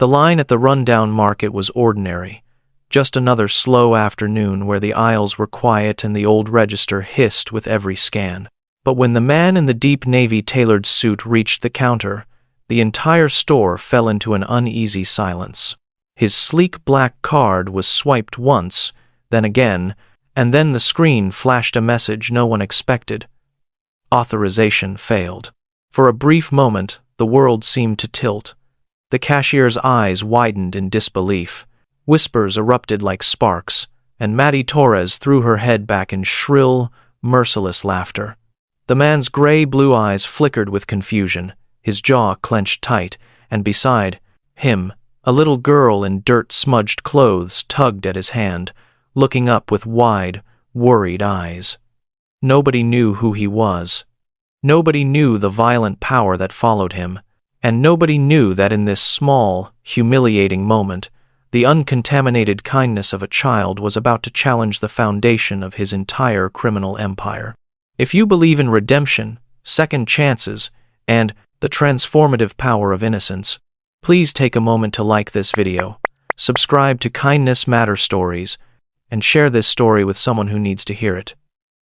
The line at the rundown market was ordinary, just another slow afternoon where the aisles were quiet and the old register hissed with every scan. But when the man in the deep navy tailored suit reached the counter, the entire store fell into an uneasy silence. His sleek black card was swiped once, then again, and then the screen flashed a message no one expected. Authorization failed. For a brief moment, the world seemed to tilt. The cashier's eyes widened in disbelief. Whispers erupted like sparks, and Maddie Torres threw her head back in shrill, merciless laughter. The man's gray-blue eyes flickered with confusion, his jaw clenched tight, and beside him, a little girl in dirt-smudged clothes tugged at his hand, looking up with wide, worried eyes. Nobody knew who he was. Nobody knew the violent power that followed him, and nobody knew that in this small, humiliating moment, the uncontaminated kindness of a child was about to challenge the foundation of his entire criminal empire. If you believe in redemption, second chances, and the transformative power of innocence, please take a moment to like this video, subscribe to Kindness Matter Stories, and share this story with someone who needs to hear it.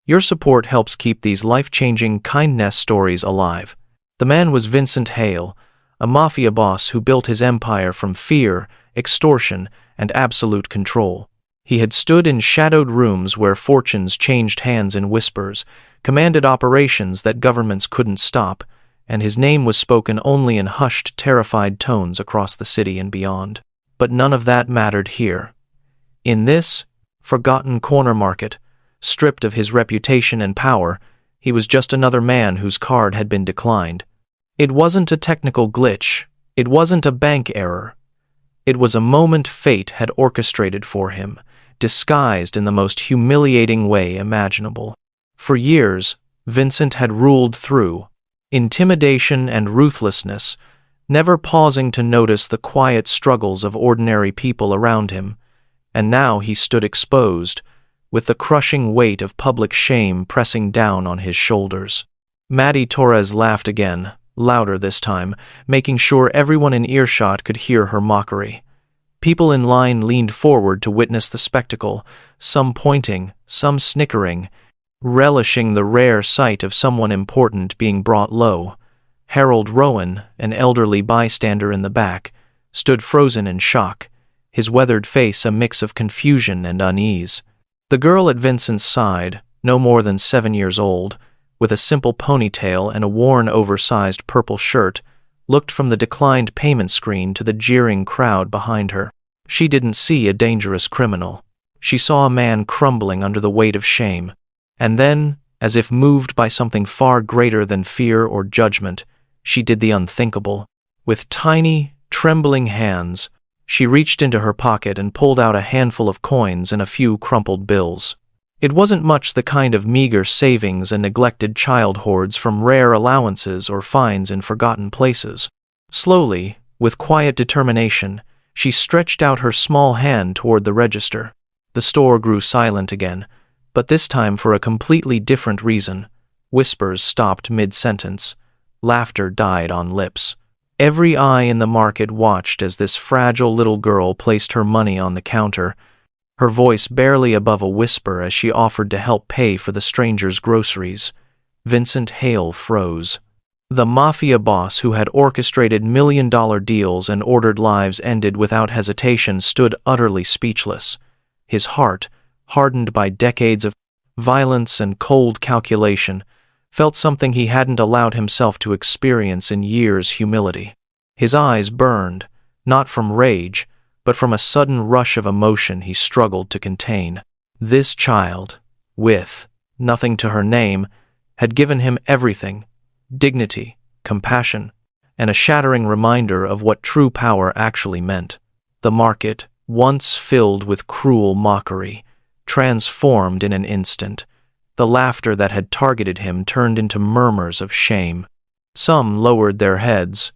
Your support helps keep these life-changing kindness stories alive. The man was Vincent Hale, a mafia boss who built his empire from fear, extortion, and absolute control. He had stood in shadowed rooms where fortunes changed hands in whispers, commanded operations that governments couldn't stop, and his name was spoken only in hushed, terrified tones across the city and beyond. But none of that mattered here. In this forgotten corner market, stripped of his reputation and power, he was just another man whose card had been declined. It wasn't a technical glitch. It wasn't a bank error. It was a moment fate had orchestrated for him, disguised in the most humiliating way imaginable. For years, Vincent had ruled through intimidation and ruthlessness, never pausing to notice the quiet struggles of ordinary people around him, and now he stood exposed, with the crushing weight of public shame pressing down on his shoulders. Maddie Torres laughed again, louder this time, making sure everyone in earshot could hear her mockery. People in line leaned forward to witness the spectacle, some pointing, some snickering, relishing the rare sight of someone important being brought low. Harold Rowan, an elderly bystander in the back, stood frozen in shock, his weathered face a mix of confusion and unease. The girl at Vincent's side, no more than 7 years old, with a simple ponytail and a worn oversized purple shirt, looked from the declined payment screen to the jeering crowd behind her. She didn't see a dangerous criminal. She saw a man crumbling under the weight of shame. And then, as if moved by something far greater than fear or judgment, she did the unthinkable. With tiny, trembling hands, she reached into her pocket and pulled out a handful of coins and a few crumpled bills. It wasn't much the kind of meager savings a neglected child hoards from rare allowances or fines in forgotten places. Slowly, with quiet determination, she stretched out her small hand toward the register. The store grew silent again, but this time for a completely different reason. Whispers stopped mid-sentence. Laughter died on lips. Every eye in the market watched as this fragile little girl placed her money on the counter, her voice barely above a whisper as she offered to help pay for the stranger's groceries. Vincent Hale froze. The mafia boss who had orchestrated million-dollar deals and ordered lives ended without hesitation stood utterly speechless. His heart, hardened by decades of violence and cold calculation, felt something he hadn't allowed himself to experience in years: humility. His eyes burned, not from rage, but from a sudden rush of emotion he struggled to contain. This child, with nothing to her name, had given him everything: dignity, compassion, and a shattering reminder of what true power actually meant. The market, once filled with cruel mockery, transformed in an instant. The laughter that had targeted him turned into murmurs of shame. Some lowered their heads,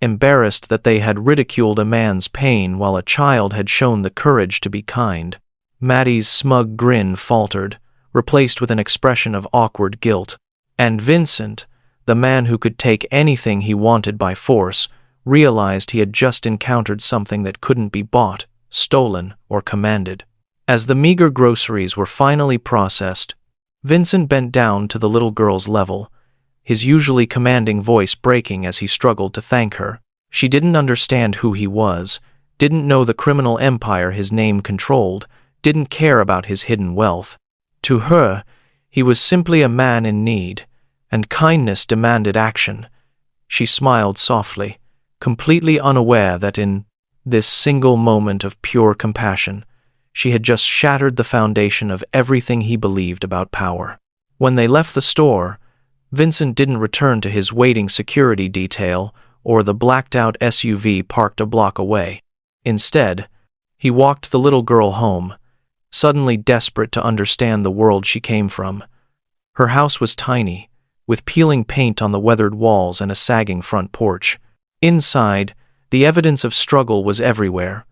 embarrassed that they had ridiculed a man's pain while a child had shown the courage to be kind. Maddie's smug grin faltered, replaced with an expression of awkward guilt. And Vincent, the man who could take anything he wanted by force, realized he had just encountered something that couldn't be bought, stolen, or commanded. As the meager groceries were finally processed, Vincent bent down to the little girl's level, his usually commanding voice breaking as he struggled to thank her. She didn't understand who he was, didn't know the criminal empire his name controlled, didn't care about his hidden wealth. To her, he was simply a man in need, and kindness demanded action. She smiled softly, completely unaware that in this single moment of pure compassion, she had just shattered the foundation of everything he believed about power. When they left the store, Vincent didn't return to his waiting security detail or the blacked-out SUV parked a block away. Instead, he walked the little girl home, suddenly desperate to understand the world she came from. Her house was tiny, with peeling paint on the weathered walls and a sagging front porch. Inside, the evidence of struggle was everywhere.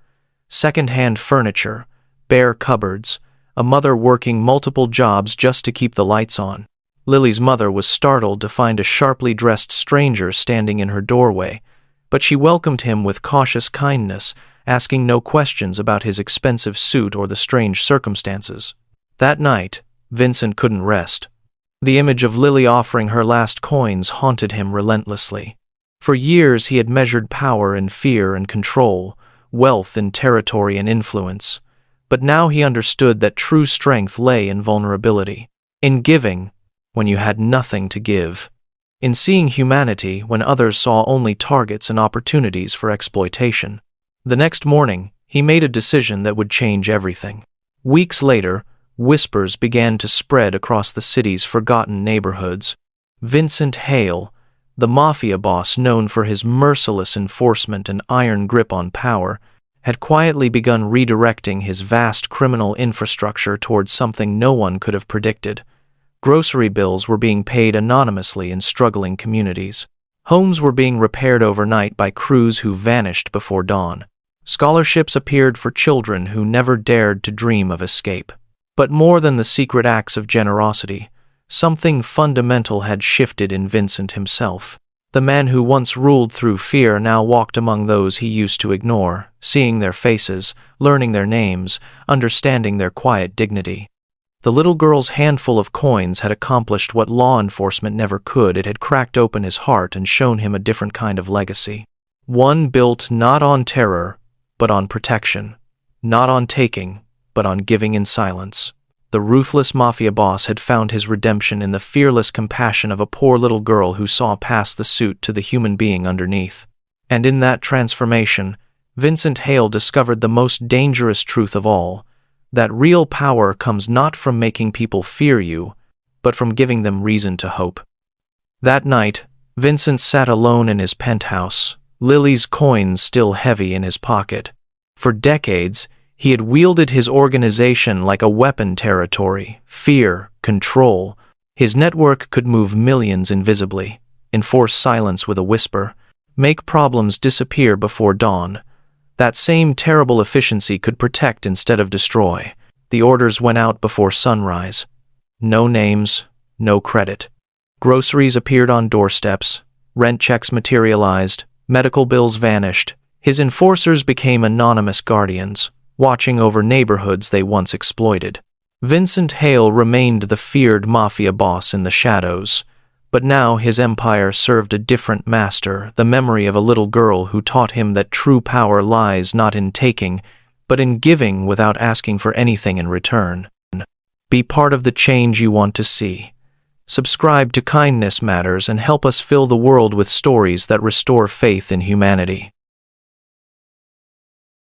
Second-hand furniture, bare cupboards, a mother working multiple jobs just to keep the lights on. Lily's mother was startled to find a sharply dressed stranger standing in her doorway, but she welcomed him with cautious kindness, asking no questions about his expensive suit or the strange circumstances. That night, Vincent couldn't rest. The image of Lily offering her last coins haunted him relentlessly. For years he had measured power in fear and control, wealth in territory and influence. But now he understood that true strength lay in vulnerability, in giving when you had nothing to give, in seeing humanity when others saw only targets and opportunities for exploitation. The next morning, he made a decision that would change everything. Weeks later, whispers began to spread across the city's forgotten neighborhoods. Vincent Hale, the Mafia Boss known for his merciless enforcement and iron grip on power, had quietly begun redirecting his vast criminal infrastructure towards something no one could have predicted. Grocery bills were being paid anonymously in struggling communities. Homes were being repaired overnight by crews who vanished before dawn. Scholarships appeared for children who never dared to dream of escape. But more than the secret acts of generosity, something fundamental had shifted in Vincent himself. The man who once ruled through fear now walked among those he used to ignore, seeing their faces, learning their names, understanding their quiet dignity. The little girl's handful of coins had accomplished what law enforcement never could. It had cracked open his heart and shown him a different kind of legacy. One built not on terror, but on protection. Not on taking, but on giving in silence. The ruthless mafia boss had found his redemption in the fearless compassion of a poor little girl who saw past the suit to the human being underneath. And in that transformation, Vincent Hale discovered the most dangerous truth of all, that real power comes not from making people fear you, but from giving them reason to hope. That night, Vincent sat alone in his penthouse, Lily's coins still heavy in his pocket. For decades, he had wielded his organization like a weapon. Territory, fear, control. His network could move millions invisibly, enforce silence with a whisper, make problems disappear before dawn. That same terrible efficiency could protect instead of destroy. The orders went out before sunrise. No names, no credit. Groceries appeared on doorsteps, rent checks materialized, medical bills vanished. His enforcers became anonymous guardians, watching over neighborhoods they once exploited. Vincent Hale remained the feared mafia boss in the shadows, but now his empire served a different master, the memory of a little girl who taught him that true power lies not in taking, but in giving without asking for anything in return. Be part of the change you want to see. Subscribe to Kindness Matters and help us fill the world with stories that restore faith in humanity.